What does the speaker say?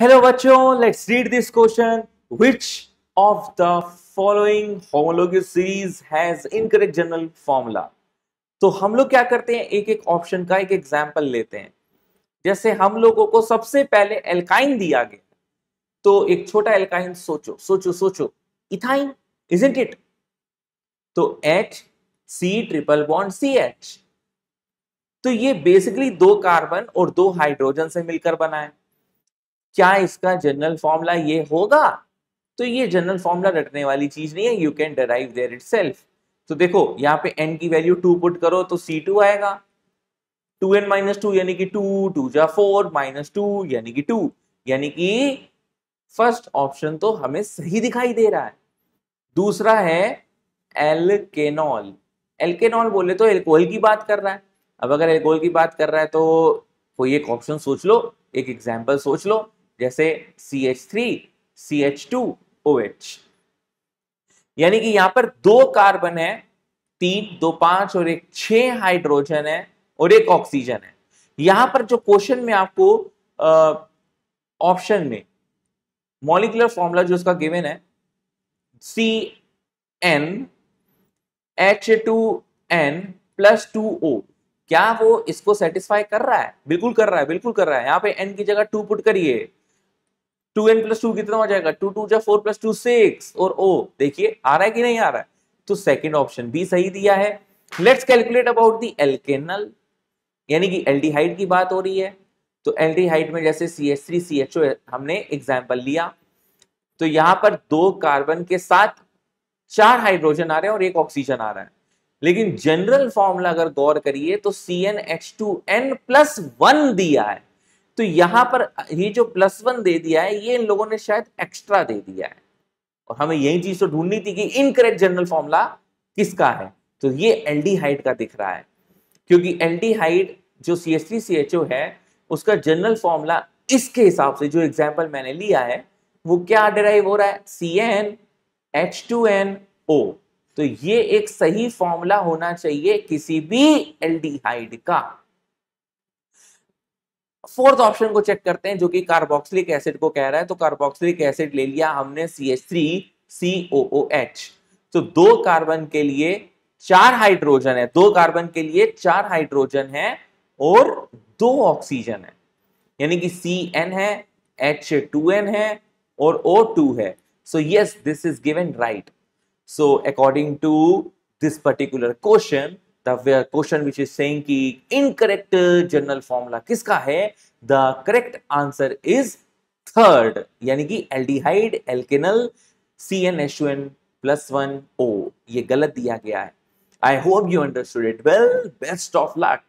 Hello बच्चों, let's read this question. Which of the following homologous series has incorrect general formula? तो हम लोग क्या करते हैं, एक एक ऑप्शन का एक एग्जाम्पल लेते हैं. जैसे हम लोगों को सबसे पहले एल्काइन दिया गया, तो एक छोटा एल्काइन सोचो सोचो सोचो, इथाइन, इजंट इट? तो H C triple bond CH. तो ये बेसिकली दो कार्बन और दो हाइड्रोजन से मिलकर बना है. क्या इसका जनरल फॉर्मूला ये होगा? तो ये जनरल फॉर्मूला रटने वाली चीज नहीं है, you can derive their itself. तो देखो यहाँ पे n की वैल्यू 2 पुट करो तो C2 आएगा. 2n माइनस 2 यानी कि 2, 2 जा 4 माइनस 2 यानी कि 2, यानी कि फर्स्ट ऑप्शन तो हमें सही दिखाई दे रहा है. दूसरा है एल्केनॉल. एल्केनॉल बोले तो एल्कोहल की बात कर रहा है. अब अगर एल्कोहल की बात कर रहा है तो कोई एक ऑप्शन सोच लो, एक एग्जाम्पल सोच लो. जैसे CH3 CH2OH, यानी कि यहां पर दो कार्बन है, 3 2 5 और एक 6 हाइड्रोजन है और एक ऑक्सीजन है. यहां पर जो क्वेश्चन में आपको ऑप्शन में मॉलिक्यूलर फॉर्मूला जो उसका गिवन है CnH2n प्लस 2O, क्या वो इसको सेटिस्फाई कर रहा है? बिल्कुल कर रहा है, बिल्कुल कर रहा है. यहाँ पे n की जगह 2 पुट करिए, 2n प्लस 2 कितना हो जाएगा? 2 2 जा 4 प्लस 2 6 और O देखिए आ रहा है कि नहीं आ रहा है. तो सेकंड ऑप्शन भी सही दिया है. लेट्स कैलकुलेट अबाउट द एल्केनल, यानी कि एल्डिहाइड की बात हो रही है. तो एल्डिहाइड में जैसे CH3 CHO हमने एग्जांपल लिया, तो यहां पर दो कार्बन के साथ 4 हाइड्रोजन आ रहे हैं और एक ऑक्सीजन आ रहा है. लेकिन जनरल फॉर्मूला अगर गौर करिए तो CnH2n प्लस 1 दिया है. तो यहां पर ये जो प्लस 1 दे दिया है, ये इन लोगों ने शायद एक्स्ट्रा दे दिया है, और हमें यही चीज तो ढूंढनी थी कि इनकरेक्ट जनरल फॉर्मूला किसका है. तो ये एल्डिहाइड का दिख रहा है, क्योंकि एल्डिहाइड जो CH3 CHO है उसका जनरल फॉर्मूला इसके हिसाब से जो एग्जाम्पल मैंने लिया है वो क्या डिराइव हो रहा है? CnH2nO. तो ये एक सही फॉर्मूला होना चाहिए किसी भी एल्डिहाइड का. फोर्थ ऑप्शन को चेक करते हैं जो कि कार्बोक्सिलिक एसिड को कह रहा है. तो कार्बोक्सिलिक एसिड ले लिया हमने CH3COOH. तो दो कार्बन के लिए 4 हाइड्रोजन है, दो कार्बन के लिए 4 हाइड्रोजन है और 2 ऑक्सीजन है, यानी कि Cn है, H2n है और O2 है. So yes, this is given right. So according to this particular question, the question which is saying कि incorrect general formula किसका है, the correct answer is third, यानी कि aldehyde alkenyl CnH2n plus 1O. ये गलत दिया गया है. I hope you understood it well. Best of luck.